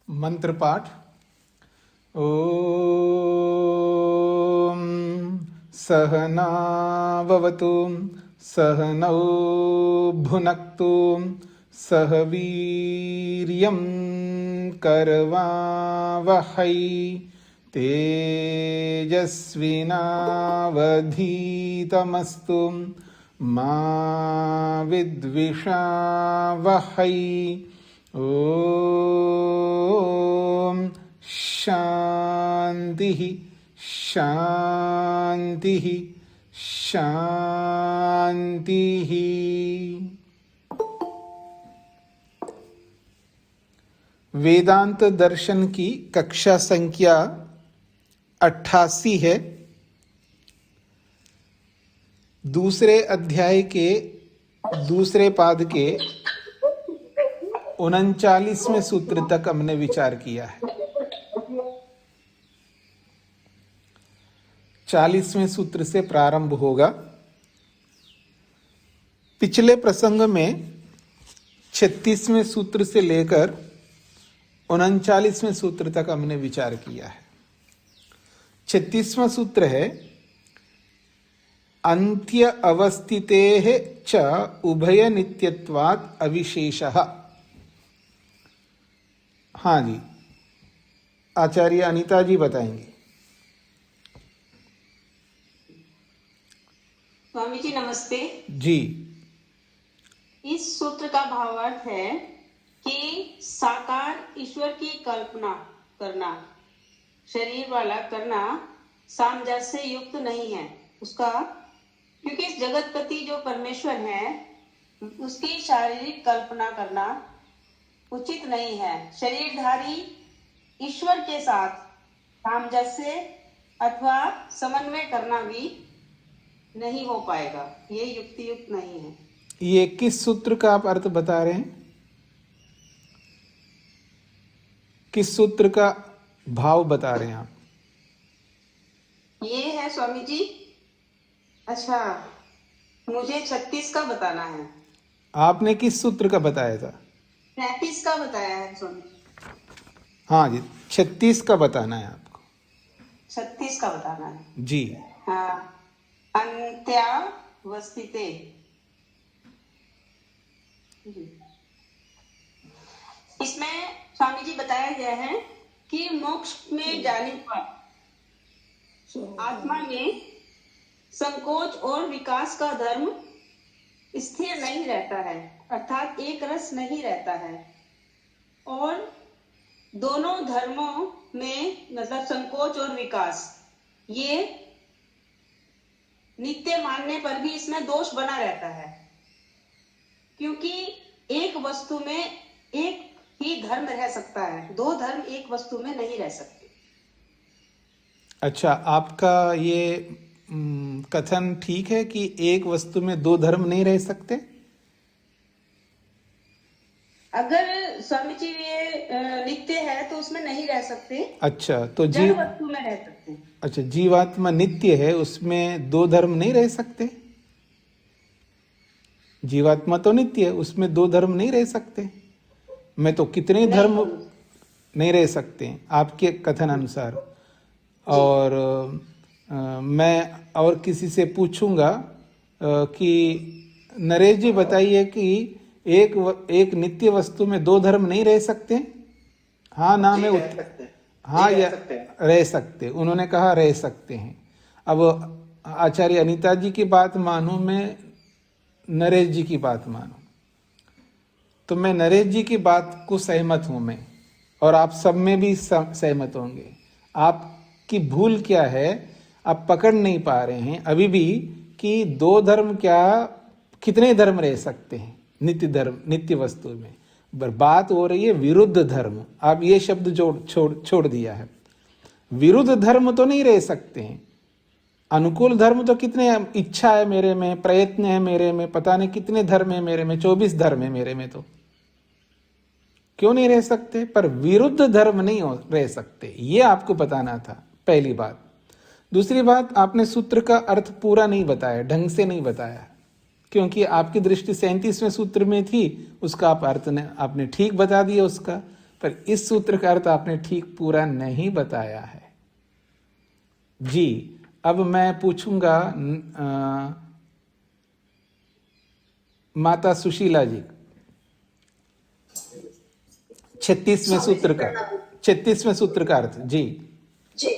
मंत्र पाठ। ओम सहनाववतु सहनौ भुनक्तु सह वीर्यं करवावहै तेजस्विनावधीतमस्तु मा विद्विषावहै। ओम शांति शांति शांति। वेदांत दर्शन की कक्षा संख्या 88 है। दूसरे अध्याय के दूसरे पाद के 39वें सूत्र तक हमने विचार किया है। 40वें सूत्र से प्रारंभ होगा। पिछले प्रसंग में 36वें सूत्र से लेकर 39वें सूत्र तक हमने विचार किया है। 36वां सूत्र है अंत्य अवस्थितेः च उभय नित्यत्वात् अविशेषः। हाँ जी, आचार्य अनीता जी बताएंगे। स्वामी जी नमस्ते जी। इस सूत्र का भावार्थ है कि साकार ईश्वर की कल्पना करना, शरीर वाला करना सामंजस्य युक्त नहीं है उसका, क्योंकि इस जगतपति जो परमेश्वर है उसकी शारीरिक कल्पना करना उचित नहीं है। शरीरधारी ईश्वर के साथ सामंजस्य अथवा समन्वय करना भी नहीं हो पाएगा, ये युक्ति युक्त नहीं है। ये किस सूत्र का आप अर्थ बता रहे हैं? किस सूत्र का भाव बता रहे हैं आप? ये है स्वामी जी। अच्छा, मुझे 36 का बताना है। आपने किस सूत्र का बताया था? 35 का बताया है स्वामी। हाँ जी, 36 का बताना है आपको। 36 का बताना है जी। हाँ, अंत्यावस्थिते। इसमें स्वामी जी बताया गया है कि मोक्ष में जाने पर आत्मा में संकोच और विकास का धर्म स्थिर नहीं रहता है, अर्थात एक रस नहीं रहता है। और दोनों धर्मों में मतलब संकोच और विकास ये नित्य मानने पर भी इसमें दोष बना रहता है, क्योंकि एक वस्तु में एक ही धर्म रह सकता है, दो धर्म एक वस्तु में नहीं रह सकते। अच्छा, आपका ये कथन ठीक है कि एक वस्तु में दो धर्म नहीं रह सकते? अगर स्वामी जी ये नित्य है तो उसमें नहीं रह सकते। अच्छा, तो जड़ वस्तु में रह सकते हैं। अच्छा, जीवात्मा नित्य है, उसमें दो धर्म नहीं रह सकते? जीवात्मा तो नित्य है, उसमें दो धर्म नहीं रह सकते? मैं तो कितने धर्म नहीं रह सकते आपके कथन अनुसार। और मैं और किसी से पूछूंगा कि नरेश जी बताइए कि एक नित्य वस्तु में दो धर्म नहीं रह सकते? हाँ ना में हाँ या रह सकते। उन्होंने कहा रह सकते हैं। अब आचार्य अनीता जी की बात मानूं, मैं नरेश जी की बात मानूं, तो मैं नरेश जी की बात को सहमत हूं मैं, और आप सब में भी सहमत होंगे। आपकी भूल क्या है, आप पकड़ नहीं पा रहे हैं अभी भी कि दो धर्म क्या, कितने धर्म रह सकते हैं नित्य धर्म, नित्य वस्तु में। बात हो रही है विरुद्ध धर्म। आप ये शब्द छोड़ दिया है। विरुद्ध धर्म तो नहीं रह सकते हैं। अनुकूल धर्म तो कितने, इच्छा है मेरे में, प्रयत्न है मेरे में, पता नहीं कितने धर्म है मेरे में, 24 धर्म है मेरे में, तो क्यों नहीं रह सकते? पर विरुद्ध धर्म नहीं रह सकते, ये आपको बताना था, पहली बात। दूसरी बात, आपने सूत्र का अर्थ पूरा नहीं बताया, ढंग से नहीं बताया, क्योंकि आपकी दृष्टि 37वें सूत्र में थी, उसका आप अर्थ ने आपने ठीक बता दिया उसका। पर इस सूत्र का अर्थ आपने ठीक पूरा नहीं बताया है जी। अब मैं पूछूंगा माता सुशीला जी 36वें सूत्र का 36वें सूत्र का अर्थ जी। जी,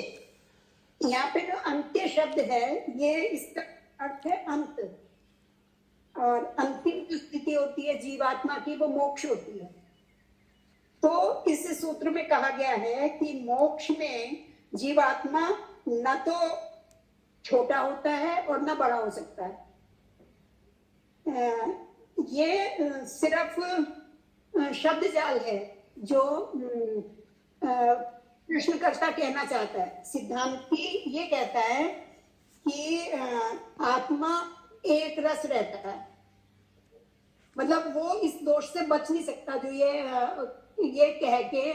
यहाँ पे जो अंत्य शब्द है ये इसका अर्थ है अंत, और अंतिम जो स्थिति होती है जीवात्मा की वो मोक्ष होती है। तो इस सूत्र में कहा गया है कि मोक्ष में जीवात्मा न तो छोटा होता है और न बड़ा हो सकता है। ये सिर्फ शब्द जाल है जो प्रश्नकर्ता कहना चाहता है। सिद्धांती ये कहता है कि आत्मा एक रस रहता है, मतलब वो इस दोष से बच नहीं सकता जो ये कह के,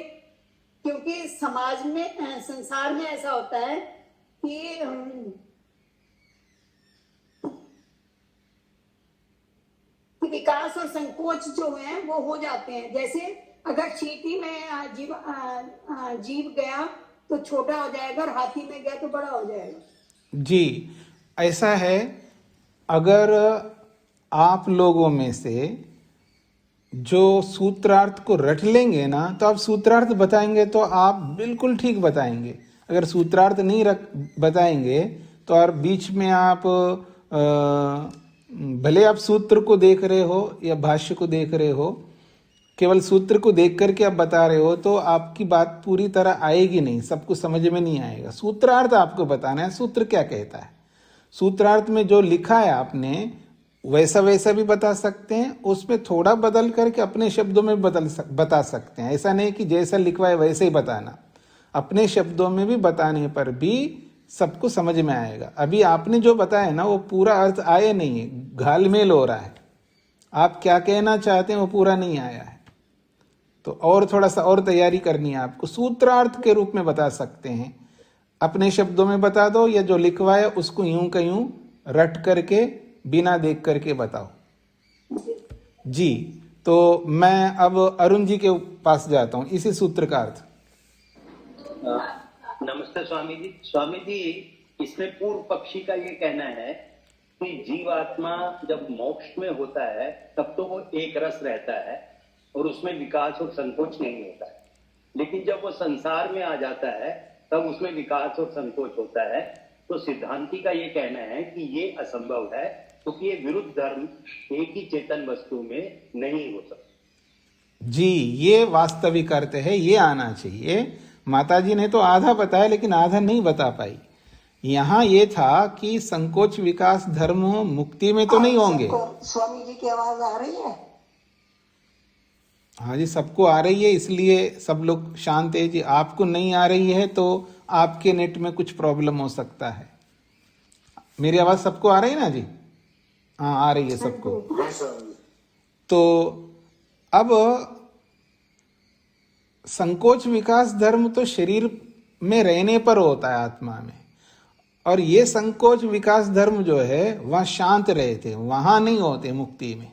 क्योंकि समाज में संसार में ऐसा होता है कि विकास और संकोच जो है वो हो जाते हैं। जैसे अगर चींटी में जीव गया तो छोटा हो जाएगा और हाथी में गया तो बड़ा हो जाएगा जी। ऐसा है, अगर आप लोगों में से जो सूत्रार्थ को रट लेंगे ना, तो आप सूत्रार्थ बताएंगे तो आप बिल्कुल ठीक बताएंगे। अगर सूत्रार्थ नहीं बताएंगे तो और बीच में आप भले आप सूत्र को देख रहे हो या भाष्य को देख रहे हो, केवल सूत्र को देख करके आप बता रहे हो तो आपकी बात पूरी तरह आएगी नहीं, सबको समझ में नहीं आएगा। सूत्रार्थ आपको बताना है, सूत्र क्या कहता है। सूत्रार्थ में जो लिखा है आपने वैसा वैसा भी बता सकते हैं, उसमें थोड़ा बदल करके अपने शब्दों में बता सकते हैं। ऐसा नहीं कि जैसा लिखवा है वैसे ही बताना, अपने शब्दों में भी बताने पर भी सबको समझ में आएगा। अभी आपने जो बताया ना वो पूरा अर्थ आया नहीं है, घालमेल हो रहा है। आप क्या कहना चाहते हैं वो पूरा नहीं आया है, तो और थोड़ा सा और तैयारी करनी है आपको। सूत्रार्थ के रूप में बता सकते हैं, अपने शब्दों में बता दो, या जो लिखवाया उसको यूं का यूं रट करके बिना देख करके बताओ जी। तो मैं अब अरुण जी के पास जाता हूं, इसी सूत्र का अर्थ। नमस्ते स्वामी जी। स्वामी जी, इसमें पूर्व पक्षी का ये कहना है कि जीवात्मा जब मोक्ष में होता है तब तो वो एक रस रहता है और उसमें विकास और संकोच नहीं होता है, लेकिन जब वो संसार में आ जाता है तब उसमें विकास और संकोच होता है। तो सिद्धांती का ये कहना है कि ये असंभव है, क्योंकि ये विरुद्ध धर्म एक ही चेतन वस्तु में नहीं हो सकता जी। ये वास्तविक अर्थ है, ये आना चाहिए। माताजी ने तो आधा बताया लेकिन आधा नहीं बता पाई। यहाँ ये था कि संकोच विकास धर्म मुक्ति में तो नहीं होंगे। स्वामी जी की आवाज आ रही है? हाँ जी, सबको आ रही है, इसलिए सब लोग शांत है जी। आपको नहीं आ रही है तो आपके नेट में कुछ प्रॉब्लम हो सकता है। मेरी आवाज सबको आ रही है ना जी? हाँ, आ रही है सबको। तो अब संकोच विकास धर्म तो शरीर में रहने पर होता है, आत्मा में, और ये संकोच विकास धर्म जो है वह शांत रहते, वहां नहीं होते मुक्ति में,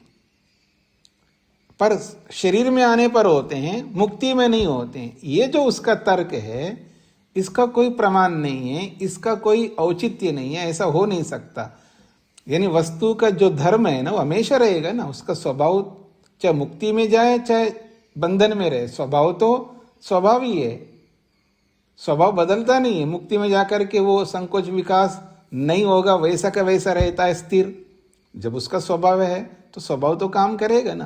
पर शरीर में आने पर होते हैं, मुक्ति में नहीं होते हैं। ये जो उसका तर्क है इसका कोई प्रमाण नहीं है, इसका कोई औचित्य नहीं है, ऐसा हो नहीं सकता। यानी वस्तु का जो धर्म है ना वो हमेशा रहेगा ना, उसका स्वभाव चाहे मुक्ति में जाए चाहे बंधन में रहे, स्वभाव तो स्वभाव ही है, स्वभाव बदलता नहीं है। मुक्ति में जाकर के वो संकोच विकास नहीं होगा, वैसा का वैसा रहता है स्थिर। जब उसका स्वभाव है तो स्वभाव तो काम करेगा ना,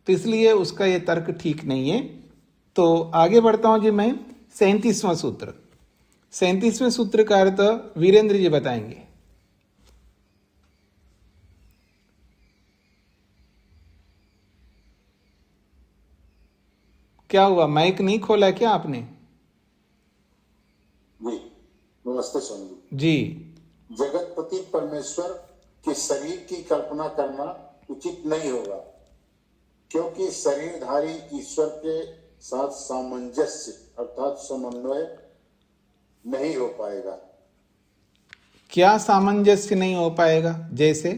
तो इसलिए उसका ये तर्क ठीक नहीं है। तो आगे बढ़ता हूं जी मैं। 37वां सूत्र, 37वें सूत्र का अर्थ वीरेंद्र जी बताएंगे। क्या हुआ, माइक नहीं खोला क्या आपने? जी नमस्ते स्वामी जी। जगतपति परमेश्वर के शरीर की कल्पना करना उचित नहीं होगा, क्योंकि शरीरधारी ईश्वर के साथ सामंजस्य अर्थात समन्वय नहीं हो पाएगा। क्या सामंजस्य नहीं हो पाएगा? जैसे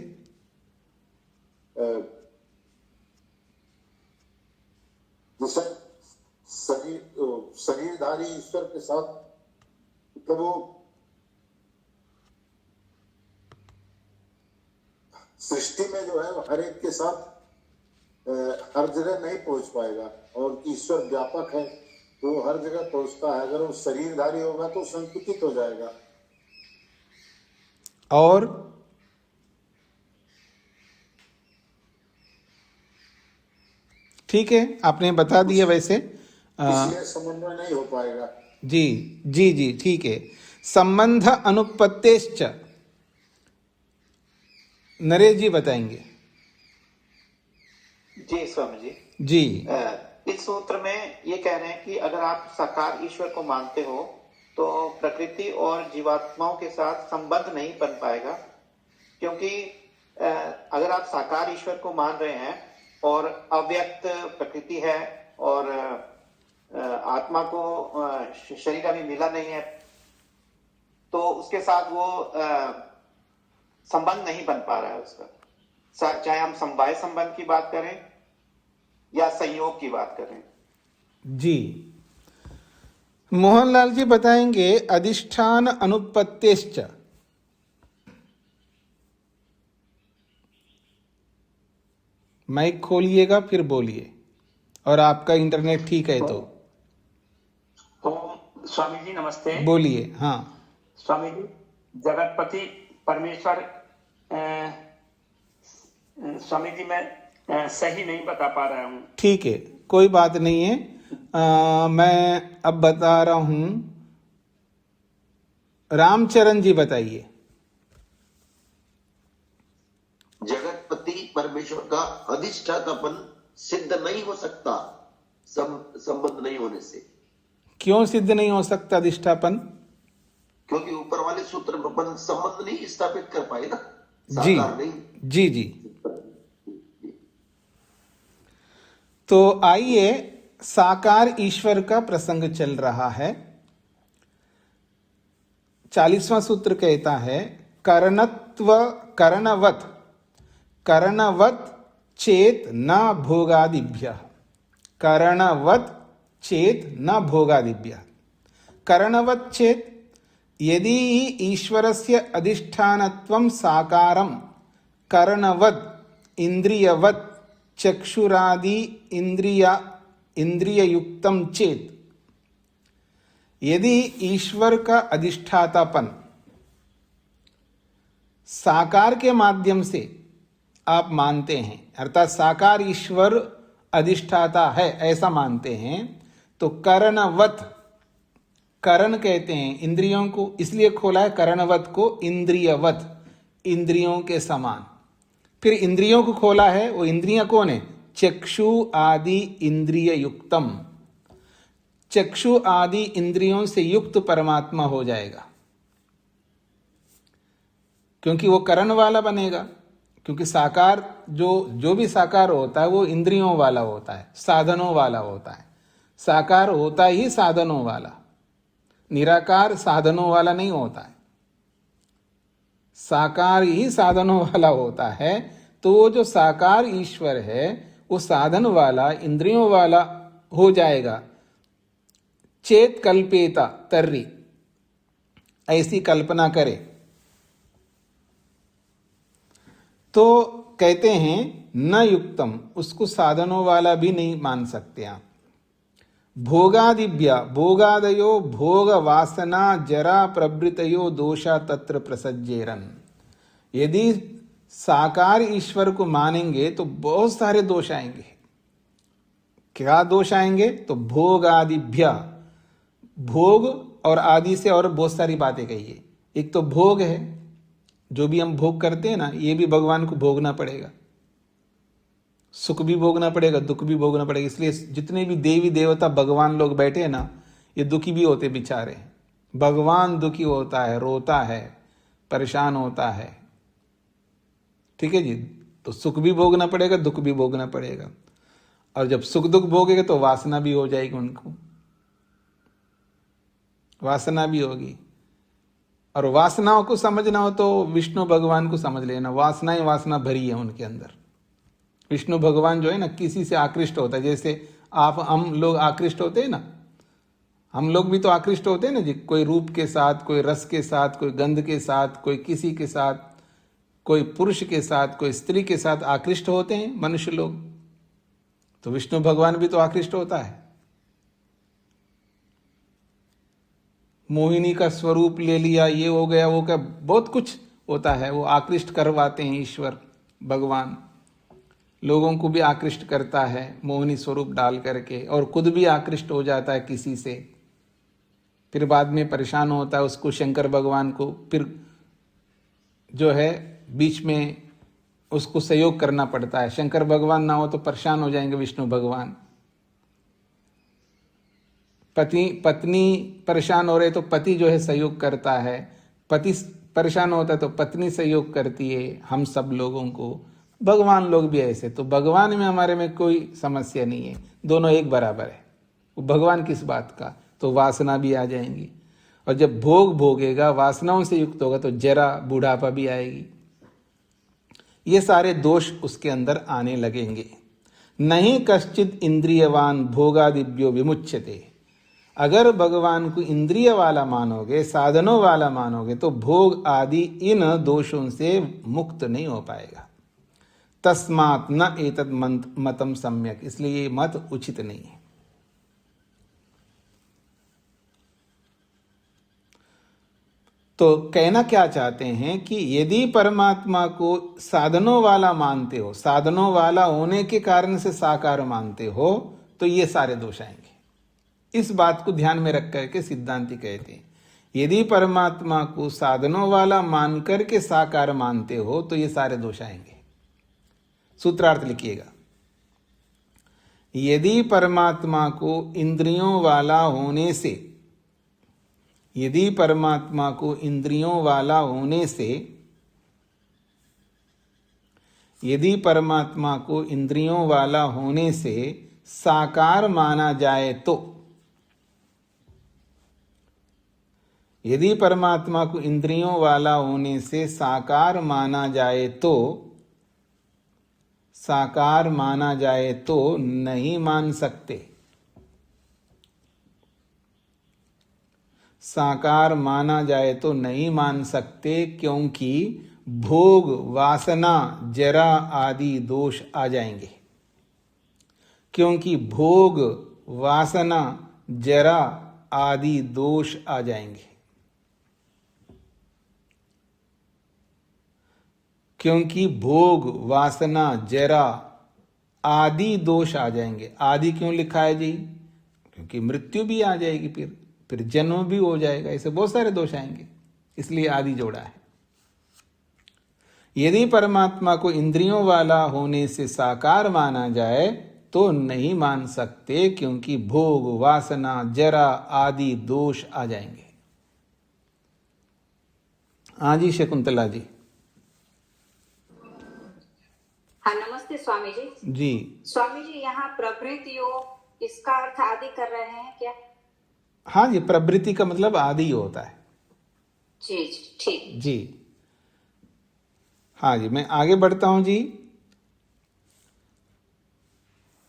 जैसे शरीरधारी ईश्वर के साथ मतलब वो सृष्टि में जो है हर एक के साथ हर जगह नहीं पहुंच पाएगा, और ईश्वर व्यापक है तो वो हर जगह पहुंचता है। अगर वो शरीरधारी होगा तो संकुचित हो जाएगा। और ठीक है, आपने बता दिया। वैसे इसलिए समन्वय नहीं हो पाएगा। जी जी जी, ठीक है। संबंध अनुपत्तेश्च, नरेश जी बताएंगे। जी स्वामी जी। जी इस सूत्र में ये कह रहे हैं कि अगर आप साकार ईश्वर को मानते हो तो प्रकृति और जीवात्माओं के साथ संबंध नहीं बन पाएगा, क्योंकि अगर आप साकार ईश्वर को मान रहे हैं और अव्यक्त प्रकृति है और आत्मा को शरीर अभी मिला नहीं है, तो उसके साथ वो संबंध नहीं बन पा रहा है उसका, चाहे हम समवाय संबंध की बात करें या संयोग की बात करें। जी, मोहनलाल जी बताएंगे अधिष्ठान अनुपत्तेश्च। माइक खोलिएगा फिर बोलिए, और आपका इंटरनेट ठीक है तो स्वामी जी नमस्ते। बोलिए। हाँ स्वामी जी, जगतपति परमेश्वर स्वामी जी मैं सही नहीं बता पा रहा हूँ। ठीक है, कोई बात नहीं है। मैं अब बता रहा हूं। रामचरण जी बताइए। जगतपति परमेश्वर का अधिष्ठातापन सिद्ध नहीं हो सकता संबंध नहीं होने से। क्यों सिद्ध नहीं हो सकता अधिष्ठापन? क्योंकि ऊपर वाले सूत्र में अपन संबंध नहीं स्थापित कर पाए ना, जी साकार नहीं। जी जी। तो आइए, साकार ईश्वर का प्रसंग चल रहा है। 40वां सूत्र कहता है करणत्व करणवत करणवत चेत न भोगादिभ्यः। करणवत चेत न भोगादिभ्यः। करणवत चेत, यदि ईश्वरस्य अधिष्ठानत्वं साकारं करणवत इंद्रियवत चक्षुरादि इंद्रिययुक्तम चेत, यदि ईश्वर का अधिष्ठातापन साकार के माध्यम से आप मानते हैं, अर्थात साकार ईश्वर अधिष्ठाता है ऐसा मानते हैं, तो करणवत, करण कहते हैं इंद्रियों को, इसलिए खोला है करणवत को इंद्रियवत, इंद्रियों के समान। फिर इंद्रियों को खोला है, वो इंद्रियां कौन है? चक्षु आदि इंद्रिय युक्तम। चक्षु आदि इंद्रियों से युक्त परमात्मा हो जाएगा, क्योंकि वो करण वाला बनेगा। क्योंकि साकार जो भी साकार होता है वो इंद्रियों वाला होता है, साधनों वाला होता है। साकार होता ही साधनों वाला, निराकार साधनों वाला नहीं होता है। साकार ही साधनों वाला होता है। तो वो जो साकार ईश्वर है वो साधन वाला, इंद्रियों वाला हो जाएगा। चेत कल्पेता तर्री, ऐसी कल्पना करे तो कहते हैं न युक्तम, उसको साधनों वाला भी नहीं मान सकते आप। भोगादिभ्य, भोगादयो भोग वासना जरा प्रवृत्तयो दोषा तत्र प्रसज्जेरन। यदि साकार ईश्वर को मानेंगे तो बहुत सारे दोष आएंगे। क्या दोष आएंगे? तो भोगादिभ्य, भोग और आदि से और बहुत सारी बातें कही। एक तो भोग है, जो भी हम भोग करते हैं ना, ये भी भगवान को भोगना पड़ेगा। सुख भी भोगना पड़ेगा, दुख भी भोगना पड़ेगा। इसलिए जितने भी देवी देवता भगवान लोग बैठे हैं ना, ये दुखी भी होते बेचारे। भगवान दुखी होता है, रोता है, परेशान होता है। ठीक है जी। तो सुख भी भोगना पड़ेगा, दुख भी भोगना पड़ेगा। और जब सुख दुख भोगेगा तो वासना भी हो जाएगी, उनको वासना भी होगी। और वासनाओं को समझना हो तो विष्णु भगवान को समझ लेना। वासनाएं वासना भरी है उनके अंदर। विष्णु भगवान जो है ना, किसी से आकृष्ट होता है। जैसे आप हम लोग आकृष्ट होते हैं ना, हम लोग भी तो आकृष्ट होते हैं ना जी, कोई रूप के साथ, कोई रस के साथ, कोई गंध के साथ, कोई किसी के साथ, कोई पुरुष के साथ, कोई स्त्री के साथ आकृष्ट होते हैं मनुष्य लोग। तो विष्णु भगवान भी तो आकृष्ट होता है। मोहिनी का स्वरूप ले लिया, ये हो गया, वो क्या, बहुत कुछ होता है, वो आकृष्ट करवाते हैं ईश्वर भगवान। लोगों को भी आकृष्ट करता है मोहिनी स्वरूप डाल करके, और खुद भी आकृष्ट हो जाता है किसी से, फिर बाद में परेशान होता है उसको शंकर भगवान को, फिर जो है बीच में उसको सहयोग करना पड़ता है। शंकर भगवान ना हो तो परेशान हो जाएंगे विष्णु भगवान। पत्नी परेशान हो रहे तो पति जो है सहयोग करता है, पति परेशान होता है तो पत्नी सहयोग करती है हम सब लोगों को। भगवान लोग भी ऐसे, तो भगवान में हमारे में कोई समस्या नहीं है, दोनों एक बराबर है। वो भगवान किस बात का, तो वासना भी आ जाएंगी, और जब भोग भोगेगा, वासनाओं से युक्त होगा, तो जरा बुढ़ापा भी आएगी, ये सारे दोष उसके अंदर आने लगेंगे। नहीं कश्चित इंद्रियवान भोगादिभ्यो विमुच्यते। अगर भगवान को इंद्रिय वाला मानोगे, साधनों वाला मानोगे, तो भोग आदि इन दोषों से मुक्त नहीं हो पाएगा। तस्मात् न एतत् मतम सम्यक, इसलिए ये मत उचित नहीं है। तो कहना क्या चाहते हैं कि यदि परमात्मा को साधनों वाला मानते हो, साधनों वाला होने के कारण से साकार मानते हो, तो ये सारे दोष आएंगे। इस बात को ध्यान में रख करके सिद्धांती कहते हैं, यदि परमात्मा को साधनों वाला मान करके साकार मानते हो तो ये सारे दोष आएंगे। सूत्रार्थ लिखिएगा, यदि परमात्मा को इंद्रियों वाला होने से, यदि परमात्मा को इंद्रियों वाला होने से, यदि परमात्मा को इंद्रियों वाला होने से साकार माना जाए तो, यदि परमात्मा को इंद्रियों वाला होने से साकार माना जाए तो, साकार माना जाए तो नहीं मान सकते, साकार माना जाए तो नहीं मान सकते, क्योंकि भोग वासना जरा आदि दोष आ जाएंगे। क्योंकि भोग वासना जरा आदि दोष आ जाएंगे। क्योंकि भोग वासना जरा आदि दोष आ जाएंगे। आदि क्यों लिखा है जी? क्योंकि मृत्यु भी आ जाएगी, फिर जन्म भी हो जाएगा, ऐसे बहुत सारे दोष आएंगे, इसलिए आदि जोड़ा है। यदि परमात्मा को इंद्रियों वाला होने से साकार माना जाए तो नहीं मान सकते, क्योंकि भोग वासना जरा आदि दोष आ जाएंगे। हाँ जी शकुंतला जी। हाँ नमस्ते स्वामी जी। जी स्वामी जी, यहाँ प्रवृत्तियों इसका अर्थ आदि कर रहे हैं क्या? हाँ जी, प्रवृत्ति का मतलब आदि होता है। जी ठीक जी। हाँ जी, मैं आगे बढ़ता हूं जी।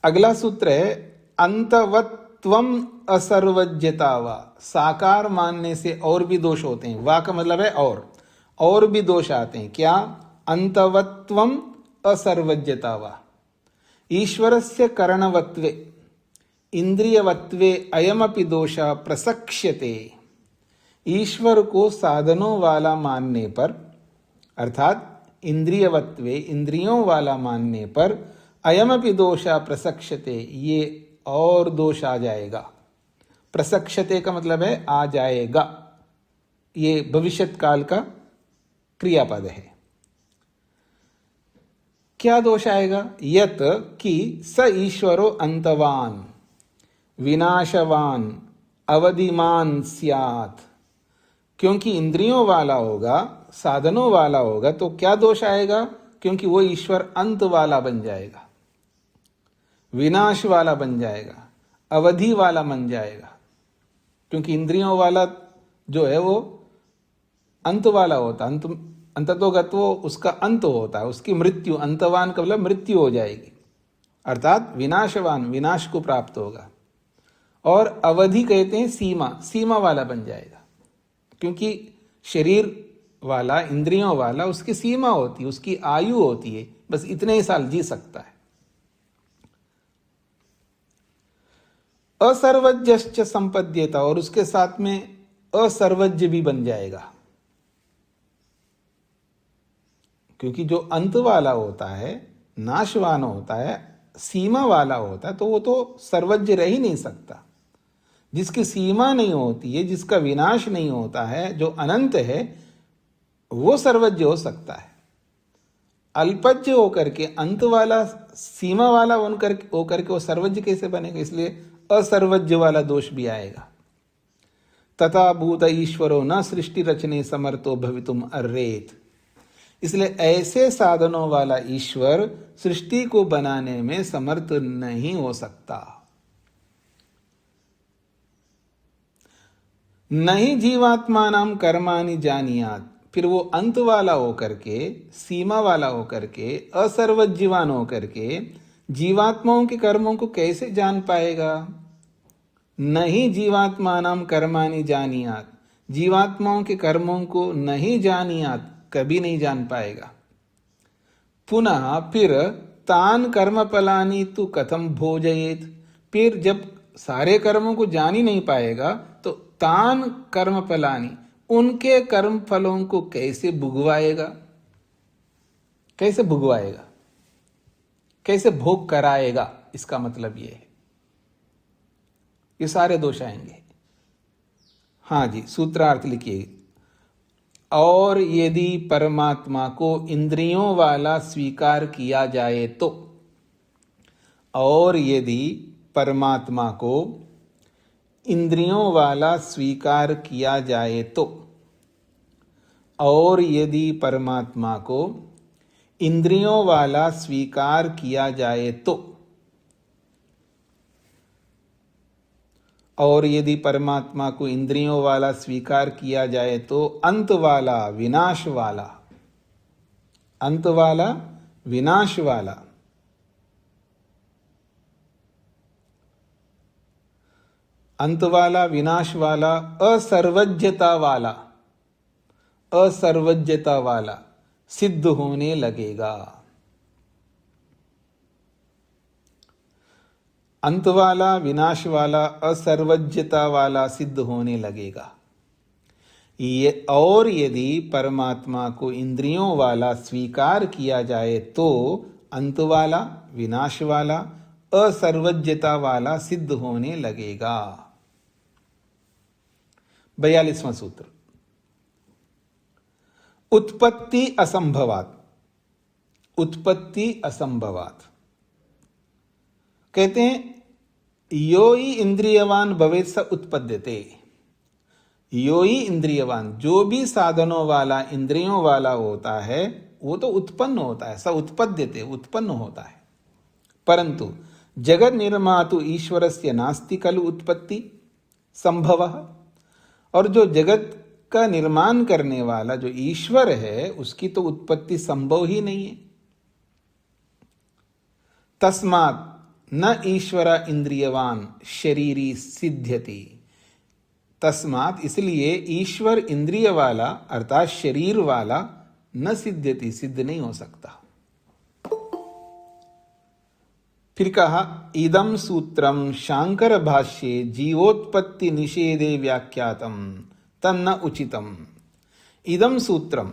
अगला सूत्र है अंतवत्वम असर्वज्ञता वा। साकार मानने से और भी दोष होते हैं। वा का मतलब है और भी दोष आते हैं। क्या? अंतवत्वम असर्वज्ञता वा। ईश्वरस्य करणवत्वे इंद्रियवत्वे अयमपि दोषः प्रसक्ष्यते। ईश्वर को साधनों वाला मानने पर, अर्थात इंद्रियवत्वे इंद्रियों वाला मानने पर अयमपि दोषः प्रसक्ष्यते, ये और दोष आ जाएगा। प्रसक्ष्यते का मतलब है आ जाएगा, ये भविष्यत काल का क्रियापद है। क्या दोष आएगा? यत कि स ईश्वरो अंतवान विनाशवान अवधिमान स्यात्। क्योंकि इंद्रियों वाला होगा, साधनों वाला होगा, तो क्या दोष आएगा? क्योंकि वो ईश्वर अंत वाला बन जाएगा, विनाश वाला बन जाएगा, अवधि वाला बन जाएगा। क्योंकि इंद्रियों वाला जो है वो अंत वाला होता, अंततोगत वो उसका अंत होता है, उसकी मृत्यु, अंतवान का मतलब मृत्यु हो जाएगी, अर्थात विनाशवान, विनाश को प्राप्त होगा। और अवधि कहते हैं सीमा, सीमा वाला बन जाएगा, क्योंकि शरीर वाला, इंद्रियों वाला, उसकी सीमा होती है, उसकी आयु होती है, बस इतने ही साल जी सकता है। असर्वज्ञश्च संपद्येता, और उसके साथ में असर्वज्ञ भी बन जाएगा, क्योंकि जो अंत वाला होता है, नाशवान होता है, सीमा वाला होता है, तो वो तो सर्वज्ञ रह ही नहीं सकता। जिसकी सीमा नहीं होती है, जिसका विनाश नहीं होता है, जो अनंत है, वो सर्वज्ञ हो सकता है। अल्पज्ञ होकर के, अंत वाला, सीमा वाला होकर के वो सर्वज्ञ कैसे बनेगा? इसलिए असर्वज्ञ वाला दोष भी आएगा। तथा भूत ईश्वरो न सृष्टि रचने समर्थो भवितुम अर्रेत। इसलिए ऐसे साधनों वाला ईश्वर सृष्टि को बनाने में समर्थ नहीं हो सकता। नहीं जीवात्मा नाम कर्माणि जानियात, फिर वो अंत वाला होकर के, सीमा वाला होकर के, असर्वज्ञवान होकर के जीवात्माओं के कर्मों को कैसे जान पाएगा? नहीं जीवात्मा नाम कर्माणि जानियात, जीवात्माओं के कर्मों को नहीं जानियात, कभी नहीं जान पाएगा। पुनः फिर तान कर्म फलानि तु कथम भोजयेत, फिर जब सारे कर्मों को जान ही नहीं पाएगा तो तान कर्म फलानि, उनके कर्म फलों को कैसे भुगवाएगा? कैसे भुगवाएगा? कैसे भोग कराएगा? इसका मतलब ये है, ये सारे दोष आएंगे। हाँ जी, सूत्रार्थ लिखिए। और यदि परमात्मा को इंद्रियों वाला स्वीकार किया जाए तो, और यदि परमात्मा को इंद्रियों वाला स्वीकार किया जाए तो, और यदि परमात्मा को इंद्रियों वाला स्वीकार किया जाए तो, और यदि परमात्मा को इंद्रियों वाला स्वीकार किया जाए तो अंत वाला, विनाश वाला, अंत वाला, विनाश वाला, अंत वाला, विनाश वाला, असर्वज्ञता वाला, असर्वज्ञता वाला सिद्ध होने लगेगा। अंत वाला, विनाश वाला, असर्वज्ञता वाला सिद्ध होने लगेगा। ये और यदि परमात्मा को इंद्रियों वाला स्वीकार किया जाए तो अंत वाला, विनाश वाला, असर्वज्ञता वाला सिद्ध होने लगेगा। 42वां सूत्र, उत्पत्ति असंभवात। उत्पत्ति असंभवात कहते हैं, यो ही इंद्रियवान भवेत स उत्पद्यते। यो ही इंद्रियवान, जो भी साधनों वाला, इंद्रियों वाला होता है, वो तो उत्पन्न होता है, स उत्पद्यते, उत्पन्न होता है। परंतु जगत निर्मातु ईश्वरस्य नास्ति खलु उत्पत्ति संभवः, और जो जगत का निर्माण करने वाला जो ईश्वर है, उसकी तो उत्पत्ति संभव ही नहीं है। तस्मात् न ईश्वर इंद्रियवान शरीरी सिद्ध्यति। तस्मात्, इसलिए ईश्वर इंद्रिय वाला अर्थात शरीर वाला न सिद्ध्यति, सिद्ध नहीं हो सकता। फिर कहा, इदम सूत्रम शांकर भाष्ये जीवोत्पत्ति निषेधे व्याख्यातम तन्न उचितम। इदम सूत्रम,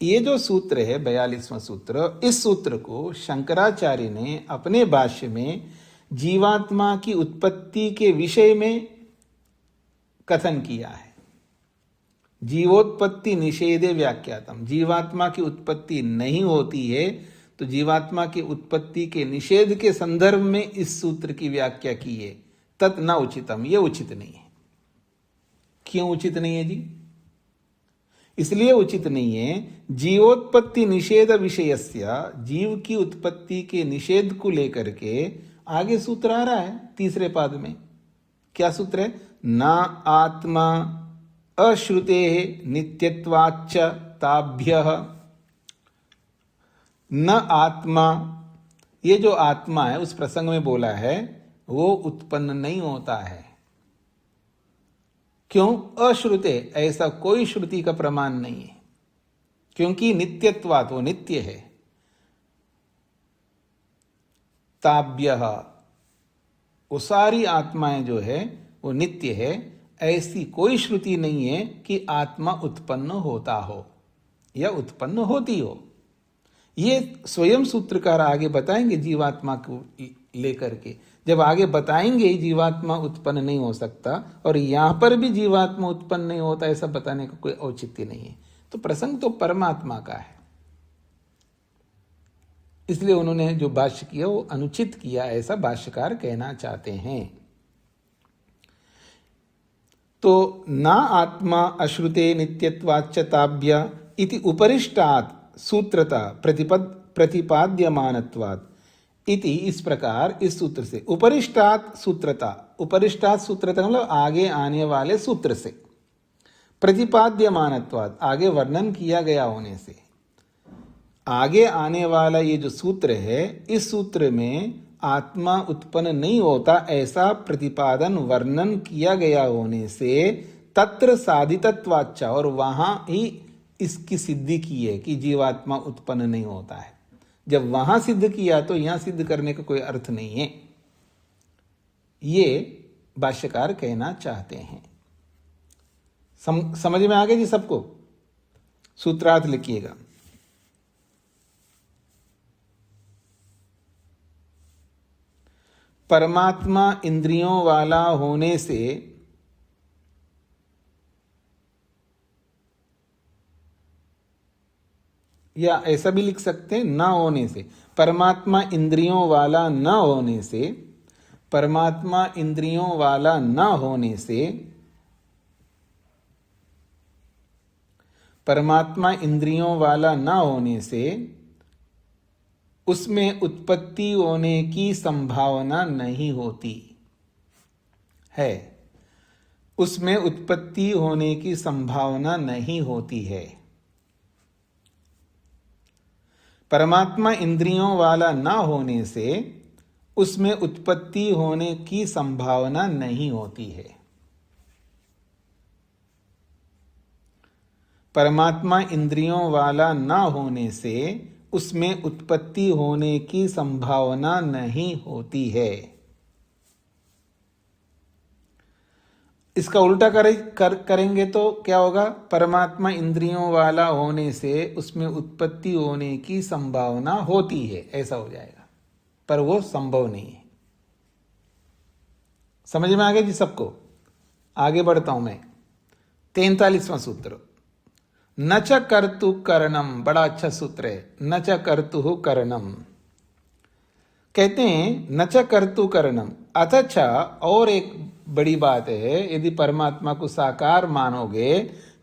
ये जो सूत्र है 42वां सूत्र, इस सूत्र को शंकराचार्य ने अपने भाष्य में जीवात्मा की उत्पत्ति के विषय में कथन किया है। जीवोत्पत्ति निषेधे व्याख्यातम, जीवात्मा की उत्पत्ति नहीं होती है तो जीवात्मा की उत्पत्ति के निषेध के संदर्भ में इस सूत्र की व्याख्या की है। तत् न उचितम, ये उचित नहीं है। क्यों उचित नहीं है जी? इसलिए उचित नहीं है, जीवोत्पत्ति निषेध विषयस्य, जीव की उत्पत्ति के निषेध को लेकर के आगे सूत्र आ रहा है 3रे पाद में। क्या सूत्र है? न आत्मा अश्रुते नित्यत्वाच्च ताभ्यः, न आत्मा ये जो आत्मा है उस प्रसंग में बोला है वो उत्पन्न नहीं होता है। क्यों? अश्रुते, ऐसा कोई श्रुति का प्रमाण नहीं है, क्योंकि नित्यत्वात्, वो नित्य है। ताभ्यः, वो सारी आत्माएं जो है वो नित्य है। ऐसी कोई श्रुति नहीं है कि आत्मा उत्पन्न होता हो या उत्पन्न होती हो। ये स्वयं सूत्रकार आगे बताएंगे जीवात्मा को लेकर के। जब आगे बताएंगे जीवात्मा उत्पन्न नहीं हो सकता और यहां पर भी जीवात्मा उत्पन्न नहीं होता, ऐसा बताने का कोई औचित्य नहीं है। तो प्रसंग तो परमात्मा का है, इसलिए उन्होंने जो भाष्य किया वो अनुचित किया, ऐसा भाष्यकार कहना चाहते हैं। तो ना आत्मा अश्रुते नित्यत्वाच्च ताभ्य इति उपरिष्टात् सूत्रता प्रतिपाद्यमानत्वात् इति, इस प्रकार इस सूत्र से उपरिष्टात् सूत्रता, उपरिष्टात् सूत्रता मतलब आगे आने वाले सूत्र से, प्रतिपाद्यमानत्वात् आगे वर्णन किया गया होने से, आगे आने वाला ये जो सूत्र है इस सूत्र में आत्मा उत्पन्न नहीं होता ऐसा प्रतिपादन वर्णन किया गया होने से तत्र साधितत्वाच्च, और वहां ही इसकी सिद्धि की है कि जीवात्मा उत्पन्न नहीं होता है। जब वहां सिद्ध किया तो यहां सिद्ध करने का कोई अर्थ नहीं है, ये भाष्यकार कहना चाहते हैं। समझ में आ गया जी सबको? सूत्रार्थ लिखिएगा। परमात्मा इंद्रियों वाला होने से या ऐसा भी लिख सकते हैं न होने से, परमात्मा इंद्रियों वाला न होने से, परमात्मा इंद्रियों वाला न होने से, परमात्मा इंद्रियों वाला न होने से उसमें उत्पत्ति होने की संभावना नहीं होती है, उसमें उत्पत्ति होने की संभावना नहीं होती है। परमात्मा इंद्रियों वाला न होने से उसमें उत्पत्ति होने की संभावना नहीं होती है। परमात्मा इंद्रियों वाला न होने से उसमें उत्पत्ति होने की संभावना नहीं होती है। इसका उल्टा करेंगे तो क्या होगा? परमात्मा इंद्रियों वाला होने से उसमें उत्पत्ति होने की संभावना होती है, ऐसा हो जाएगा, पर वो संभव नहीं है। समझ में आ गया जी सबको? आगे बढ़ता हूं मैं। 43वां सूत्र, न च कर्तु करणम, बड़ा अच्छा सूत्र है। न च कर्तु करणम, कहते हैं न च कर्तु करणम, अथच और एक बड़ी बात है, यदि परमात्मा को साकार मानोगे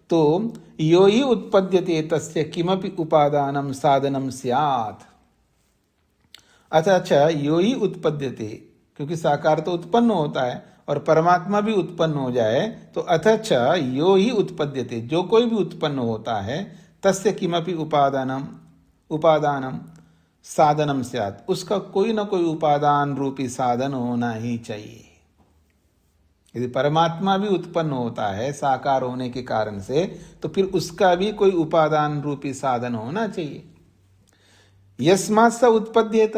तो यो ही उत्पद्यते तस्य किमपि उपादानम साधनम स्यात्। अथच यो ही उत्पद्यते, क्योंकि साकार तो उत्पन्न होता है और परमात्मा भी उत्पन्न हो जाए तो अथच यो ही उत्पद्यते, जो कोई भी उत्पन्न होता है, तस्य किमपि उपादानम साधनम स्यात्, उसका कोई ना कोई उपादान रूपी साधन होना ही चाहिए। यदि परमात्मा भी उत्पन्न होता है साकार होने के कारण से, तो फिर उसका भी कोई उपादान रूपी साधन होना चाहिए। यस्मात् स उत्पद्येत,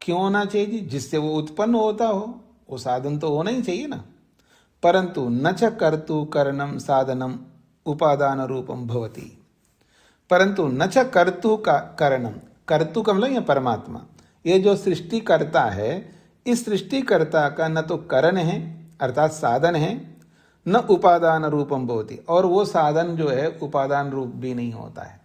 क्यों होना चाहिए जी? जिससे वो उत्पन्न होता हो, वो साधन तो होना ही चाहिए ना। परंतु न च कर्तु करणम साधनम उपादान रूपम भवति, परंतु न च कर्तु का करणम, कर्तु का मतलब यह परमात्मा, ये जो सृष्टिकर्ता है, इस सृष्टिकर्ता का न तो करण है अर्थात साधन है, न उपादान रूपम भवति, और वो साधन जो है उपादान रूप भी नहीं होता है।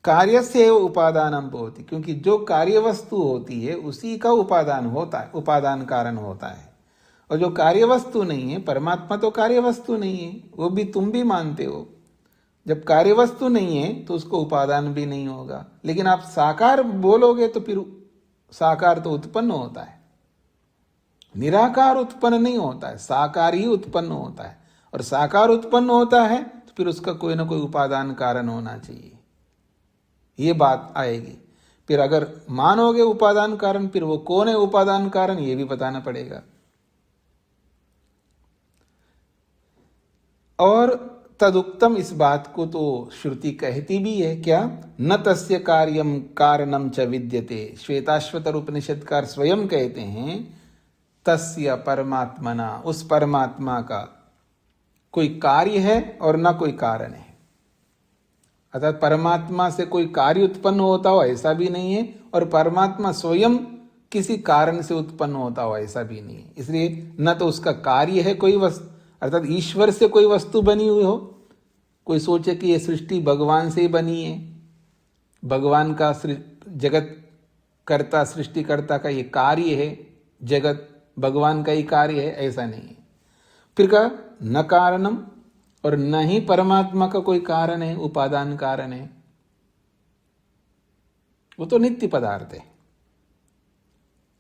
कार्य से उपादानम भवति, क्योंकि जो कार्य वस्तु होती है उसी का उपादान होता है, उपादान कारण होता है। और जो कार्य वस्तु नहीं है, परमात्मा तो कार्य वस्तु नहीं है, वो भी तुम भी मानते हो। जब कार्य वस्तु नहीं है तो उसको उपादान भी नहीं होगा। लेकिन आप साकार बोलोगे तो फिर साकार तो उत्पन्न होता है, निराकार उत्पन्न नहीं होता है, साकार ही उत्पन्न होता है। और साकार उत्पन्न होता है तो फिर उसका कोई ना कोई उपादान कारण होना चाहिए, ये बात आएगी। फिर अगर मानोगे उपादान कारण, फिर वो कौन है उपादान कारण ये भी बताना पड़ेगा। और तदुक्तम, इस बात को तो श्रुति कहती भी है, क्या? न तस्य कार्यम कारणम च विद्यते। श्वेताश्वतर उपनिषदकार स्वयं कहते हैं तस्य परमात्मना, उस परमात्मा का कोई कार्य है और न कोई कारण है। अर्थात परमात्मा से कोई कार्य उत्पन्न होता हो ऐसा भी नहीं है, और परमात्मा स्वयं किसी कारण से उत्पन्न होता हो ऐसा भी नहीं है। इसलिए न तो उसका कार्य है कोई वस्तु, अर्थात ईश्वर से कोई वस्तु बनी हुई हो, कोई सोचे कि ये सृष्टि भगवान से ही बनी है, भगवान का जगत कर्ता सृष्टिकर्ता का ये कार्य है, जगत भगवान का ही कार्य है, ऐसा नहीं है। फिर कहा न कारणम, और न ही परमात्मा का कोई कारण है, उपादान कारण है, वो तो नित्य पदार्थ है।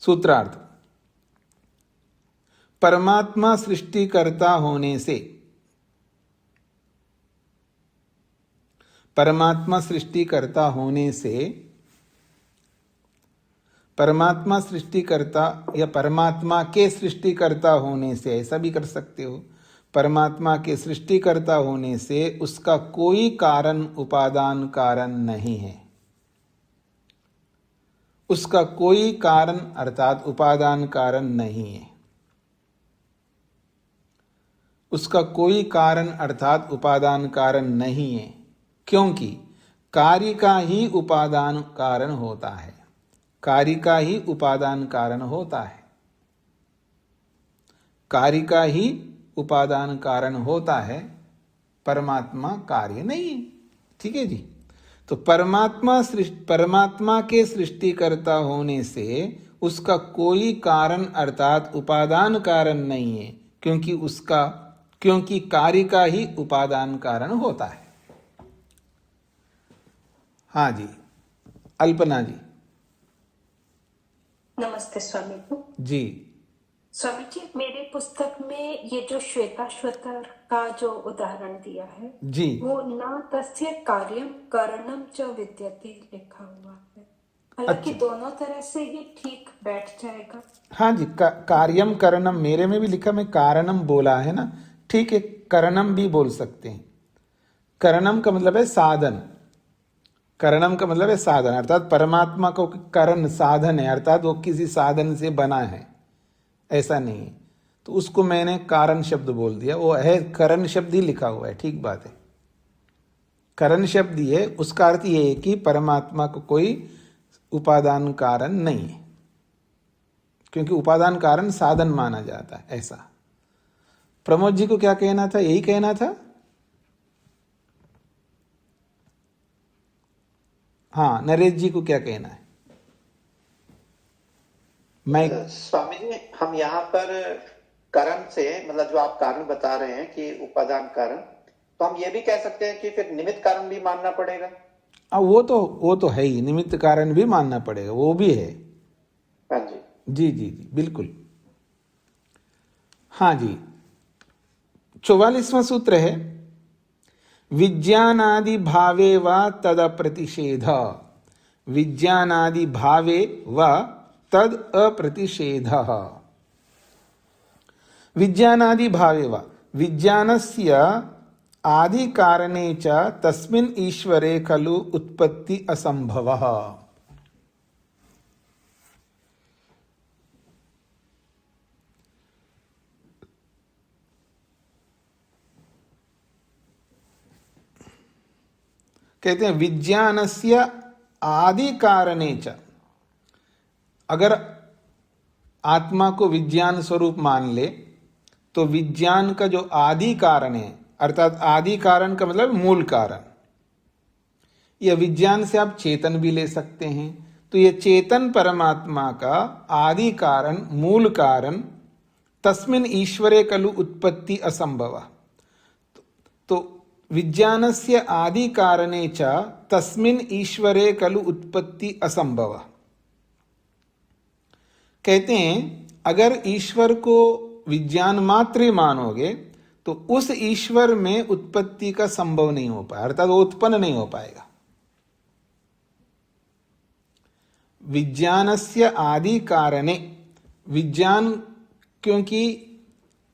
सूत्रार्थ, परमात्मा सृष्टिकर्ता होने से, परमात्मा सृष्टिकर्ता होने से, परमात्मा सृष्टिकर्ता या परमात्मा के सृष्टिकर्ता होने से, ऐसा भी कर सकते हो, परमात्मा के सृष्टिकर्ता होने से उसका कोई कारण उपादान कारण नहीं है। उसका कोई कारण अर्थात उपादान कारण नहीं है। उसका कोई कारण अर्थात उपादान कारण नहीं है, क्योंकि कार्य का ही उपादान कारण होता है। कार्य का ही उपादान कारण होता है। कार्य का ही उपादान कारण होता है, परमात्मा कार्य नहीं है। ठीक है जी। तो परमात्मा के सृष्टिकर्ता होने से उसका कोई कारण अर्थात उपादान कारण नहीं है, क्योंकि कार्य का ही उपादान कारण होता है। हाँ जी, अल्पना जी। नमस्ते स्वामी जी। स्वामी जी, मेरे पुस्तक में ये जो श्वेताश्वतर का जो उदाहरण दिया है जी, वो न तस्य कार्यम कारणम च विद्यते लिखा हुआ है। हालांकि अच्छा, दोनों तरह से ये ठीक बैठ जाएगा। हाँ जी, कार्यम करणम, मेरे में भी लिखा, मैं कारणम बोला है ना, ठीक है, करणम भी बोल सकते हैं। करणम का मतलब है साधन, करणम का मतलब है साधन, अर्थात परमात्मा को करण साधन है, अर्थात वो किसी साधन से बना है, ऐसा नहीं है। तो उसको मैंने कारण शब्द बोल दिया, वो है करण शब्द ही लिखा हुआ है, ठीक बात है, करण शब्द ही है। उसका अर्थ ये है कि परमात्मा को कोई उपादान कारण नहीं है, क्योंकि उपादान कारण साधन माना जाता है, ऐसा। प्रमोद जी को क्या कहना था? यही कहना था। हाँ, नरेश जी को क्या कहना है? मैं स्वामी जी, हम यहाँ पर कारण से, मतलब जो आप कारण बता रहे हैं कि उपादान कारण, तो हम ये भी कह सकते हैं कि फिर निमित्त कारण भी मानना पड़ेगा। वो तो है ही, निमित्त कारण भी मानना पड़ेगा, वो भी है। हाँ जी जी जी जी, बिल्कुल। हाँ जी, 44वां सूत्र है, विज्ञानादि भावे व तद अप्रतिषेध। विज्ञानादि भावे व तद अप्रतिषेध। विज्ञानादि भावे व, विज्ञानस्य आदि कारणे च तस्मिन् ईश्वरे खलु उत्पत्ति असंभवः। कहते हैं विज्ञानस्य आदि कारणे च, अगर आत्मा को विज्ञान स्वरूप मान ले तो विज्ञान का जो आदि कारण है, अर्थात आदि कारण का मतलब मूल कारण, यह विज्ञान से आप चेतन भी ले सकते हैं। तो यह चेतन परमात्मा का आदि कारण, मूल कारण, तस्मिन् ईश्वरे खलु उत्पत्ति असंभव। तो विज्ञानस्य आदि कारणे च तस्मिन् ईश्वरे खलु उत्पत्ति असंभव। कहते हैं अगर ईश्वर को विज्ञान मात्र मानोगे तो उस ईश्वर में उत्पत्ति का संभव नहीं हो पाए, अर्थात वो उत्पन्न नहीं हो पाएगा। विज्ञानस्य आदि कारणे, विज्ञान, क्योंकि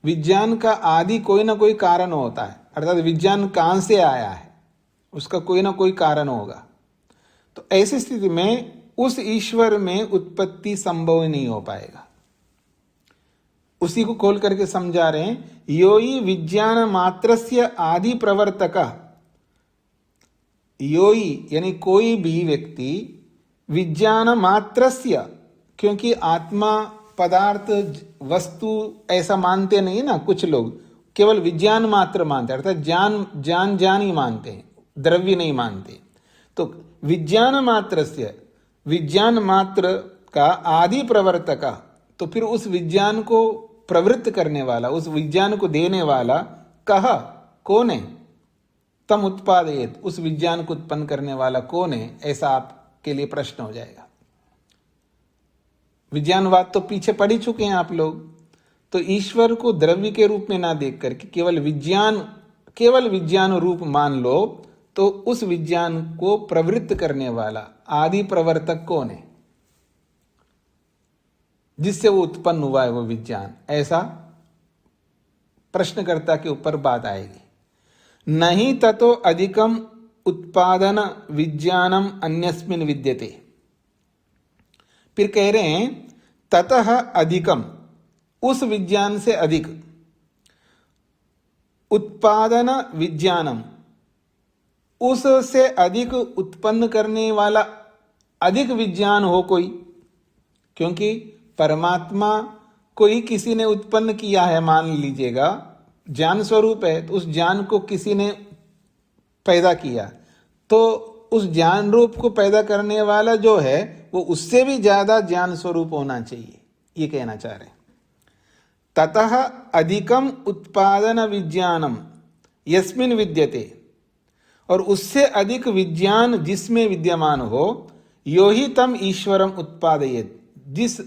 विज्ञान का आदि कोई ना कोई कारण होता है, अर्थात विज्ञान कहाँ से आया है उसका कोई ना कोई कारण होगा। तो ऐसी स्थिति में उस ईश्वर में उत्पत्ति संभव ही नहीं हो पाएगा। उसी को खोल करके समझा रहे हैं, यो ही विज्ञान मात्रस्य आदि प्रवर्तक, यो ही यानी कोई भी व्यक्ति विज्ञान मात्रस्य, क्योंकि आत्मा पदार्थ वस्तु ऐसा मानते नहीं ना, कुछ लोग केवल विज्ञान मात्र मानते हैं, अर्थात जान ही मानते हैं, द्रव्य नहीं मानते। तो विज्ञान मात्रस्य, विज्ञान मात्र का आदि प्रवर्तक, तो फिर उस विज्ञान को प्रवृत्त करने वाला, उस विज्ञान को देने वाला कहा, कौन है? तम उत्पादयेत, उस विज्ञान को उत्पन्न करने वाला कौन है, ऐसा आपके लिए प्रश्न हो जाएगा। विज्ञानवाद तो पीछे पड़ ही चुके हैं आप लोग। तो ईश्वर को द्रव्य के रूप में ना देख करके केवल विज्ञान रूप मान लो, तो उस विज्ञान को प्रवृत्त करने वाला आदि प्रवर्तक कौन है, जिससे वो उत्पन्न हुआ है वो विज्ञान, ऐसा प्रश्नकर्ता के ऊपर बात आएगी। नहीं ततो अधिकम उत्पादन विज्ञानम अन्यस्मिन विद्यते। फिर कह रहे हैं ततः अधिकम, उस विज्ञान से अधिक, उत्पादन विज्ञानम, उससे अधिक उत्पन्न करने वाला अधिक विज्ञान हो कोई, क्योंकि परमात्मा को ही किसी ने उत्पन्न किया है, मान लीजिएगा ज्ञान स्वरूप है, तो उस ज्ञान को किसी ने पैदा किया, तो उस ज्ञान रूप को पैदा करने वाला जो है वो उससे भी ज्यादा ज्ञान स्वरूप होना चाहिए, ये कहना चाह रहे हैं। ततः अधिकम उत्पादन विज्ञानम यस्मिन विद्यते, और उससे अधिक विज्ञान जिसमें विद्यमान हो, यो ही तम ईश्वरम उत्पादयेत, जिस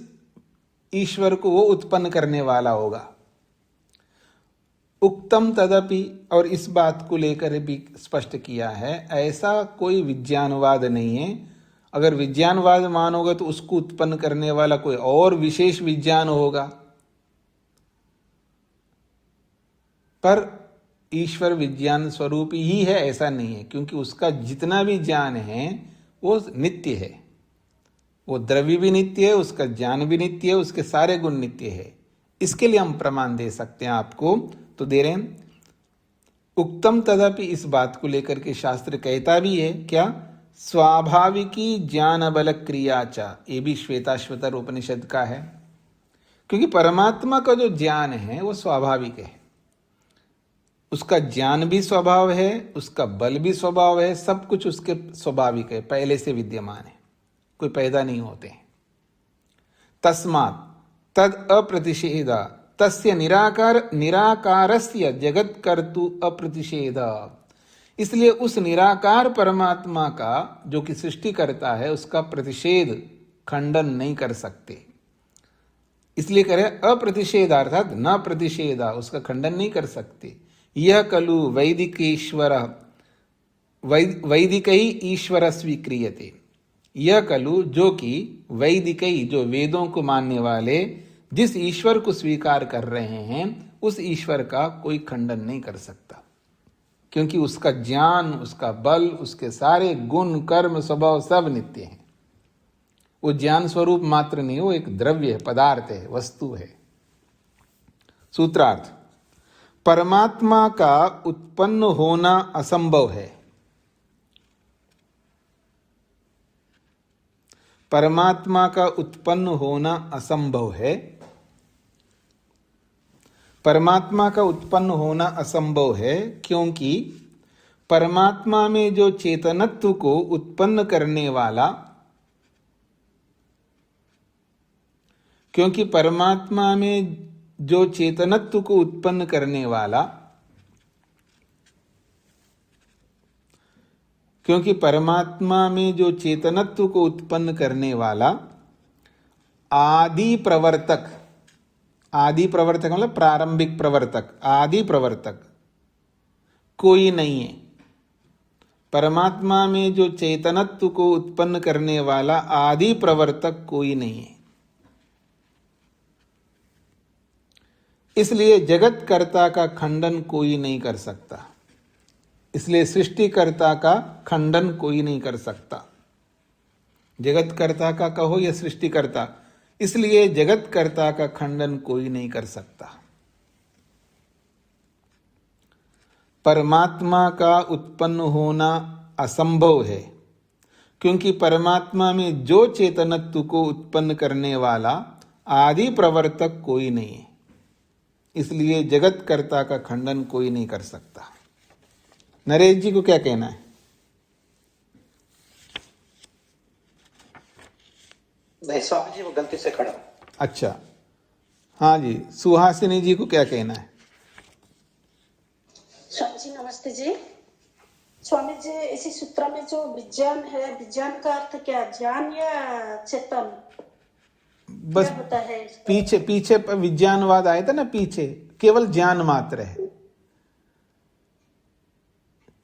ईश्वर को वो उत्पन्न करने वाला होगा। उक्तम तदपि, और इस बात को लेकर भी स्पष्ट किया है, ऐसा कोई विज्ञानवाद नहीं है। अगर विज्ञानवाद मानोगे तो उसको उत्पन्न करने वाला कोई और विशेष विज्ञान होगा, पर ईश्वर विज्ञान स्वरूप ही है ऐसा नहीं है, क्योंकि उसका जितना भी ज्ञान है वो नित्य है, वो द्रव्य भी नित्य है, उसका ज्ञान भी नित्य है, उसके सारे गुण नित्य है। इसके लिए हम प्रमाण दे सकते हैं आपको, तो दे रहे हैं। उक्तम तदपि, इस बात को लेकर के शास्त्र कहता भी है क्या, स्वाभाविकी ज्ञान बल क्रिया चा, ये भी श्वेताश्वतर उपनिषद का है, क्योंकि परमात्मा का जो ज्ञान है वो स्वाभाविक है, उसका ज्ञान भी स्वभाव है, उसका बल भी स्वभाव है, सब कुछ उसके स्वाभाविक है, पहले से विद्यमान है, कोई पैदा नहीं होते हैं। तस्मात् तद अप्रतिषेध तस्य निराकारस्य जगत कर्तु अप्रतिषेध, इसलिए उस निराकार परमात्मा का जो कि सृष्टि करता है उसका प्रतिषेध, खंडन नहीं कर सकते। इसलिए करें अप्रतिषेध, अर्थात न प्रतिषेधा, उसका खंडन नहीं कर सकते। यह खलु वैदिकेश्वर वैदिकई ईश्वर स्वीक्रियते, यह खलु जो कि वैदिकई, जो वेदों को मानने वाले जिस ईश्वर को स्वीकार कर रहे हैं, उस ईश्वर का कोई खंडन नहीं कर सकता, क्योंकि उसका ज्ञान, उसका बल, उसके सारे गुण कर्म स्वभाव सब नित्य हैं। वो ज्ञान स्वरूप मात्र नहीं, वो एक द्रव्य है, पदार्थ है, वस्तु है। सूत्रार्थ, परमात्मा का उत्पन्न होना असंभव है। परमात्मा का उत्पन्न होना असंभव है। परमात्मा का उत्पन्न होना असंभव है क्योंकि परमात्मा में जो चेतनत्व को उत्पन्न करने वाला, क्योंकि परमात्मा में जो चेतनत्व को उत्पन्न करने वाला, क्योंकि परमात्मा में जो चेतनत्व को उत्पन्न करने वाला आदि प्रवर्तक, आदि प्रवर्तक मतलब प्रारंभिक प्रवर्तक, आदि प्रवर्तक कोई नहीं है। परमात्मा में जो चेतनत्व को उत्पन्न करने वाला आदि प्रवर्तक कोई नहीं है। इसलिए जगतकर्ता का खंडन कोई नहीं कर सकता। इसलिए सृष्टिकर्ता का खंडन कोई नहीं कर सकता। जगतकर्ता का कहो या सृष्टिकर्ता, इसलिए जगतकर्ता का खंडन कोई नहीं कर सकता। परमात्मा का उत्पन्न होना असंभव है, क्योंकि परमात्मा में जो चेतनत्व को उत्पन्न करने वाला आदि प्रवर्तक कोई नहीं है। इसलिए जगतकर्ता का खंडन कोई नहीं कर सकता। नरेश जी को क्या कहना है? नहीं स्वामी जी, वो गलती से खड़ा। अच्छा, हाँ जी, सुहासिनी जी को क्या कहना है? स्वामी जी नमस्ते जी। स्वामी जी, इसी सूत्र में जो विज्ञान है, विज्ञान का अर्थ क्या, ज्ञान या चेतन? बस क्या होता है इसका? पीछे विज्ञानवाद आया था ना, पीछे केवल ज्ञान मात्र है,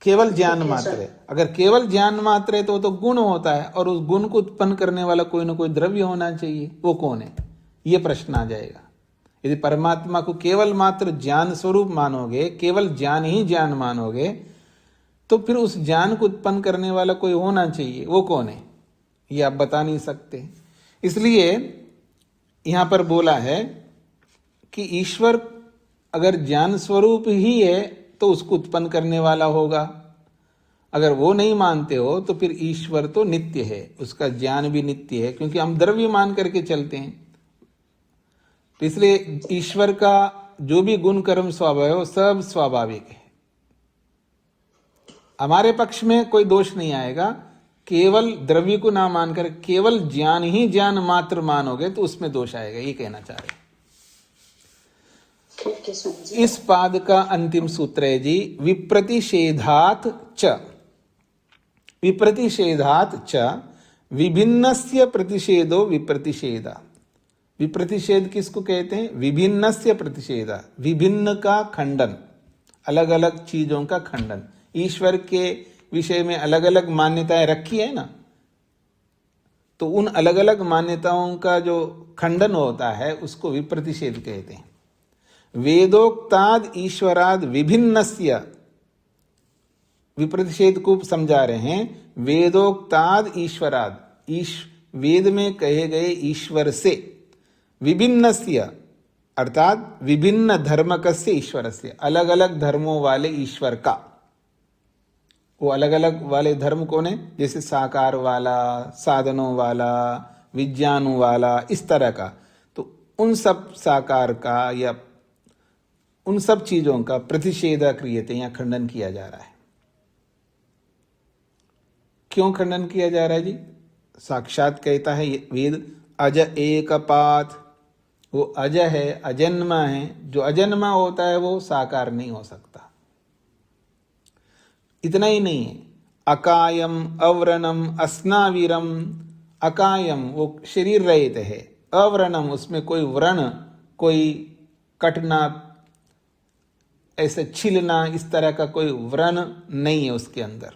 केवल ज्ञान मात्र है। अगर केवल ज्ञान मात्र है तो गुण होता है, और उस गुण को उत्पन्न करने वाला कोई ना कोई द्रव्य होना चाहिए। वो कौन है, ये प्रश्न आ जाएगा। यदि परमात्मा को केवल मात्र ज्ञान स्वरूप मानोगे, केवल ज्ञान ही ज्ञान मानोगे, तो फिर उस ज्ञान को उत्पन्न करने वाला कोई होना चाहिए। वो कौन है, ये आप बता नहीं सकते। इसलिए यहां पर बोला है कि ईश्वर अगर ज्ञान स्वरूप ही है तो उसको उत्पन्न करने वाला होगा। अगर वो नहीं मानते हो तो फिर ईश्वर तो नित्य है, उसका ज्ञान भी नित्य है, क्योंकि हम द्रव्य मान करके चलते हैं। तो इसलिए ईश्वर का जो भी गुण कर्म स्वभाव है वो सब स्वाभाविक है। हमारे पक्ष में कोई दोष नहीं आएगा। केवल द्रव्य को ना मानकर केवल ज्ञान ही ज्ञान मात्र मानोगे तो उसमें दोष आएगा, ये कहना चाह रहे। इस पाद का अंतिम सूत्र है जी, विप्रतिषेधात् च। विप्रतिषेधात् च विभिन्नस्य प्रतिषेधो विप्रतिषेधा। विप्रतिषेध किसको कहते हैं? विभिन्नस्य प्रतिषेधा, विभिन्न का खंडन, अलग अलग चीजों का खंडन। ईश्वर के विषय में अलग अलग मान्यताएं रखी है ना, तो उन अलग अलग मान्यताओं का जो खंडन होता है उसको विप्रतिषेध कहते हैं। वेदोक्ताद ईश्वराद विभिन्नस्य, विप्रतिषेध को समझा रहे हैं। वेदोक्ताद ईश्वराद, वेद में कहे गए ईश्वर से, विभिन्नस्य अर्थात विभिन्न धर्मकस्य ईश्वरस्य, अलग अलग धर्मों वाले ईश्वर का। वो अलग अलग वाले धर्म कौन है? जैसे साकार वाला, साधनों वाला, विज्ञानों वाला, इस तरह का। तो उन सब साकार का या उन सब चीजों का प्रतिषेध क्रियते, या खंडन किया जा रहा है। क्यों खंडन किया जा रहा है जी? साक्षात कहता है वेद, अज एक पात। वो अज है, अजन्मा है। जो अजन्मा होता है वो साकार नहीं हो सकता। इतना ही नहीं है, अकायम अव्रणम अस्नावीरम। अकायम वो शरीर रहित है, अव्रणम उसमें कोई व्रण, कोई कटना, ऐसे छिलना, इस तरह का कोई व्रण नहीं है उसके अंदर।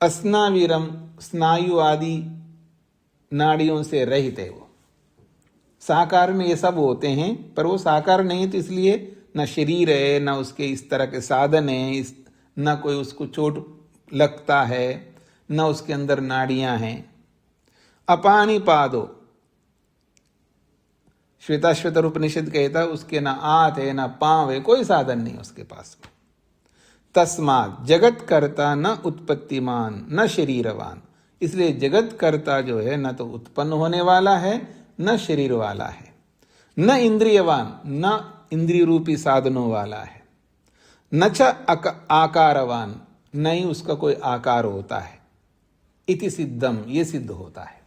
अस्नावीरम स्नायु आदि नाड़ियों से रहित है वो। साकार में ये सब होते हैं, पर वो साकार नहीं है, तो इसलिए न शरीर है, न उसके इस तरह के साधन है, न कोई उसको चोट लगता है, न उसके अंदर नाड़ियां हैं। अपानी पादो, श्वेताश्वतर उपनिषद कहता है उसके ना हाथ है ना पांव है, कोई साधन नहीं उसके पास में। तस्मात् जगत कर्ता न उत्पत्तिमान न शरीरवान। इसलिए जगत कर्ता जो है न तो उत्पन्न होने वाला है न शरीर वाला है, न इंद्रियवान, न इंद्रिय रूपी साधनों वाला है, न च आकारवान, न ही उसका कोई आकार होता है। इति सिद्धम, ये सिद्ध होता है।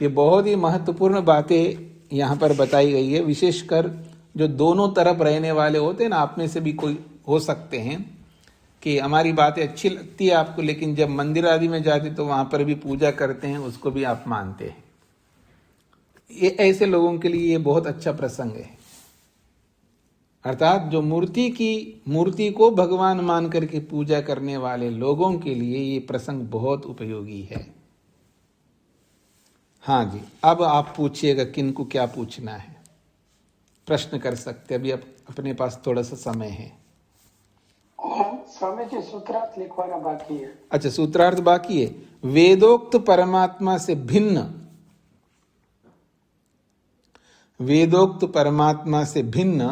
ये बहुत ही महत्वपूर्ण बातें यहाँ पर बताई गई है। विशेषकर जो दोनों तरफ रहने वाले होते हैं ना, आप में से भी कोई हो सकते हैं कि हमारी बातें अच्छी लगती है आपको, लेकिन जब मंदिर आदि में जाते तो वहाँ पर भी पूजा करते हैं, उसको भी आप मानते हैं। ये ऐसे लोगों के लिए ये बहुत अच्छा प्रसंग है। अर्थात जो मूर्ति को भगवान मान करके पूजा करने वाले लोगों के लिए ये प्रसंग बहुत उपयोगी है। हाँ जी, अब आप पूछिएगा किनको क्या पूछना है, प्रश्न कर सकते, अभी अपने पास थोड़ा सा समय है। स्वामी जी सूत्रार्थ लिखवाना बाकी है। अच्छा, सूत्रार्थ बाकी है। वेदोक्त परमात्मा से भिन्न, वेदोक्त परमात्मा से भिन्न,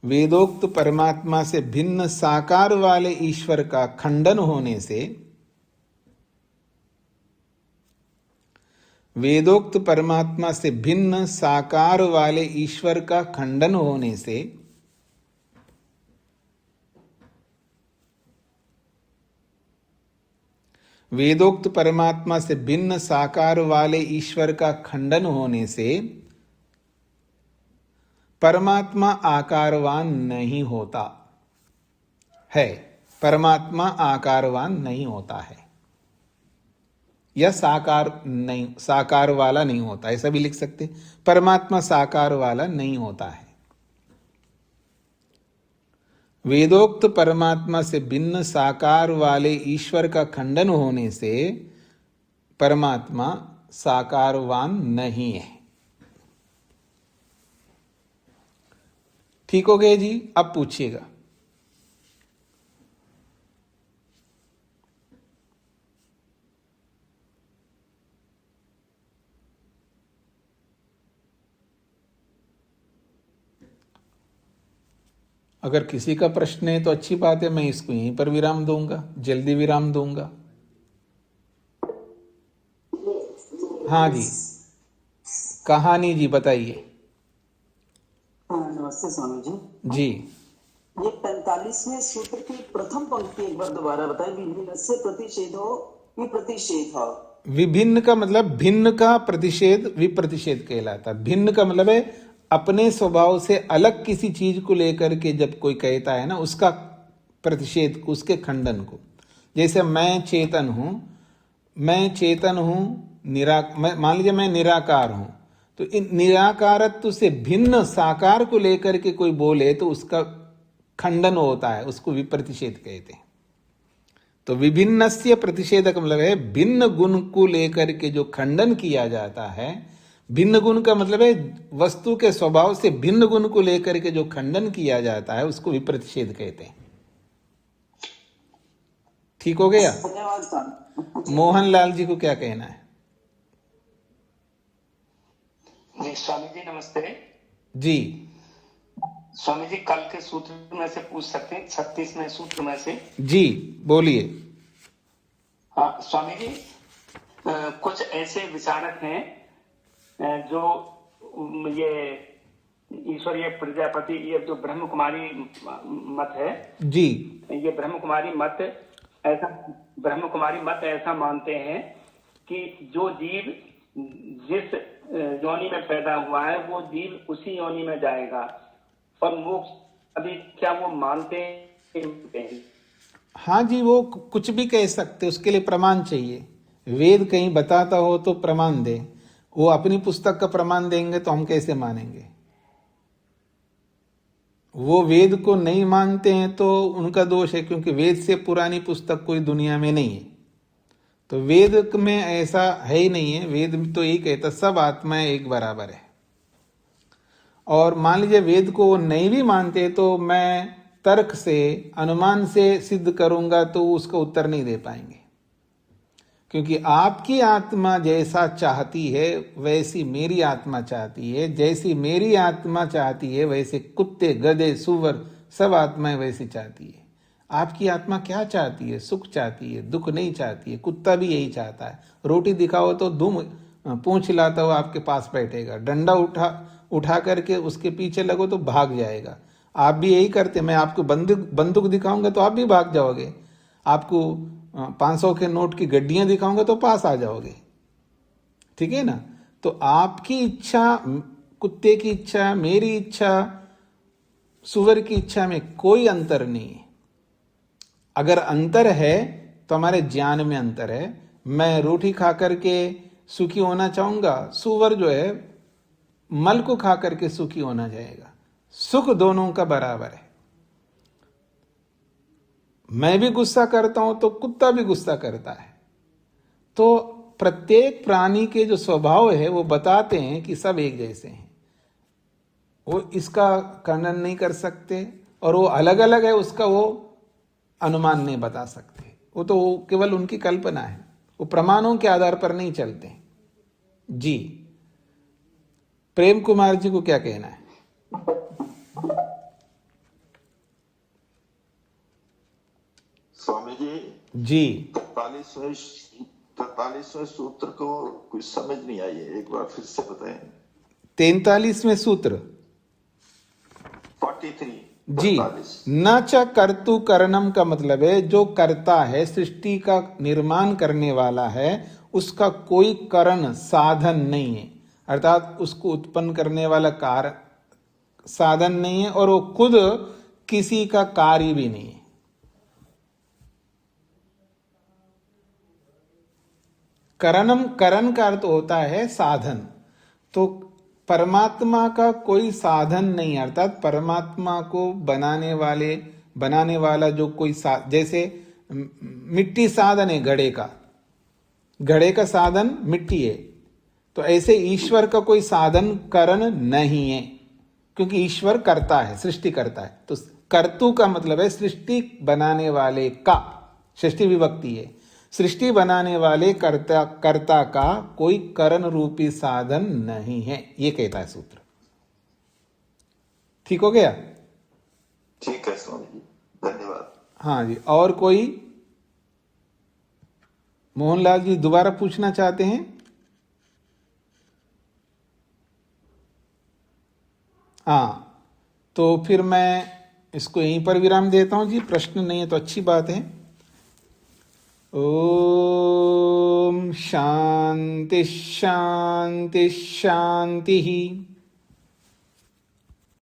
वेदोक्त परमात्मा से भिन्न साकार वाले ईश्वर का खंडन होने से, वेदोक्त परमात्मा से भिन्न साकार वाले ईश्वर का खंडन होने से वेदोक्त परमात्मा से भिन्न साकार वाले ईश्वर का खंडन होने से परमात्मा आकारवान नहीं होता है, परमात्मा आकारवान नहीं होता है, या साकार वाला नहीं होता, ऐसा भी लिख सकते। परमात्मा साकार वाला नहीं होता है। वेदोक्त परमात्मा से भिन्न साकार वाले ईश्वर का खंडन होने से परमात्मा साकारवान नहीं है। ठीक हो गए जी, अब पूछिएगा। अगर किसी का प्रश्न है तो अच्छी बात है, मैं इसको यहीं पर विराम दूंगा, जल्दी विराम दूंगा। हाँ जी, कहानी जी बताइए। नमस्ते स्वामी जी। जी, ये 45वें सूत्र की प्रथम पंक्ति एक बार दोबारा बताएं। विभिन्न से प्रतिषेधो विप्रतिषेध। विभिन्न का मतलब भिन्न का प्रतिषेध विप्रतिषेध कहलाता। भिन्न का मतलब है अपने स्वभाव से अलग किसी चीज को लेकर के जब कोई कहता है ना, उसका प्रतिषेध, उसके खंडन को। जैसे मैं चेतन हूं, मैं चेतन हूं, मान लीजिए मैं निराकार हूं, तो इन निराकारत्व से भिन्न साकार को लेकर के कोई बोले तो उसका खंडन होता है, उसको विप्रतिषेध कहते हैं। तो विभिन्नस्य प्रतिषेध का मतलब है भिन्न गुण को लेकर के जो खंडन किया जाता है। भिन्न गुण का मतलब है वस्तु के स्वभाव से भिन्न गुण को लेकर के जो खंडन किया जाता है उसको विप्रतिषेध कहते हैं। ठीक हो गया? मोहन लाल जी को क्या कहना है? जी स्वामी जी नमस्ते जी। स्वामी जी कल के सूत्र में से पूछ सकते हैं, 36वें सूत्र में से। जी बोलिए। हाँ स्वामी जी, कुछ ऐसे विचारक हैं जो ये ईश्वरीय प्रजापति, ये जो ब्रह्म कुमारी मत है जी, ये ब्रह्म कुमारी मत ऐसा मानते हैं कि जो जीव जिस योनि में पैदा हुआ है वो जीव उसी योनि में जाएगा, और मोक्ष अभी क्या वो मानते हैं? हाँ जी, वो कुछ भी कह सकते, उसके लिए प्रमाण चाहिए। वेद कहीं बताता हो तो प्रमाण दे। वो अपनी पुस्तक का प्रमाण देंगे तो हम कैसे मानेंगे? वो वेद को नहीं मानते हैं तो उनका दोष है, क्योंकि वेद से पुरानी पुस्तक कोई दुनिया में नहीं है। तो वेद में ऐसा है ही नहीं है। वेद तो यही कहता सब आत्माएं एक बराबर है। और मान लीजिए वेद को वो नहीं भी मानते तो मैं तर्क से, अनुमान से सिद्ध करूंगा तो उसका उत्तर नहीं दे पाएंगे, क्योंकि आपकी आत्मा जैसा चाहती है वैसी मेरी आत्मा चाहती है, जैसी मेरी आत्मा चाहती है वैसे कुत्ते, गधे, सूअर सब आत्माएं वैसी चाहती है। आपकी आत्मा क्या चाहती है? सुख चाहती है, दुख नहीं चाहती है। कुत्ता भी यही चाहता है। रोटी दिखाओ तो दुम पूंछ हिलाता हुआ आपके पास बैठेगा, डंडा उठा करके उसके पीछे लगो तो भाग जाएगा। आप भी यही करते। मैं आपको बंदूक दिखाऊंगा तो आप भी भाग जाओगे, आपको 500 के नोट की गड्डियां दिखाऊंगा तो पास आ जाओगे। ठीक है ना? तो आपकी इच्छा, कुत्ते की इच्छा, मेरी इच्छा, सुअर की इच्छा में कोई अंतर नहीं है। अगर अंतर है तो हमारे ज्ञान में अंतर है। मैं रोटी खा करके सुखी होना चाहूंगा, सुअर जो है मल को खा करके सुखी होना चाहेगा। सुख दोनों का बराबर है। मैं भी गुस्सा करता हूं तो कुत्ता भी गुस्सा करता है। तो प्रत्येक प्राणी के जो स्वभाव है वो बताते हैं कि सब एक जैसे हैं। वो इसका खंडन नहीं कर सकते, और वो अलग अलग है उसका वो अनुमान नहीं बता सकते। वो तो केवल उनकी कल्पना है, वो प्रमाणों के आधार पर नहीं चलते। जी, प्रेम कुमार जी को क्या कहना है? स्वामी जी जी, 43वें सूत्र को कुछ समझ नहीं आई है, एक बार फिर से बताएं। 43वें सूत्र 43 जी, न च कर्तु करणम का मतलब है जो करता है, सृष्टि का निर्माण करने वाला है, उसका कोई करण साधन नहीं है, अर्थात उसको उत्पन्न करने वाला कारण साधन नहीं है, और वो खुद किसी का कार्य भी नहीं है। करणम, करण का अर्थ होता है साधन। तो परमात्मा का कोई साधन नहीं, अर्थात परमात्मा को बनाने वाला जो कोई जैसे मिट्टी साधन है घड़े का साधन मिट्टी है, तो ऐसे ईश्वर का कोई साधन करण नहीं है, क्योंकि ईश्वर करता है, सृष्टि करता है। तो कर्तु का मतलब है सृष्टि बनाने वाले का, षष्ठी विभक्ति है, सृष्टि बनाने वाले कर्ता का कोई करण रूपी साधन नहीं है, ये कहता है सूत्र। ठीक हो गया? ठीक है स्वामी जी, धन्यवाद। हाँ जी, और कोई? मोहनलाल जी दोबारा पूछना चाहते हैं? हाँ, तो फिर मैं इसको यहीं पर विराम देता हूं जी। प्रश्न नहीं है तो अच्छी बात है। ओम शांति शांति शांति।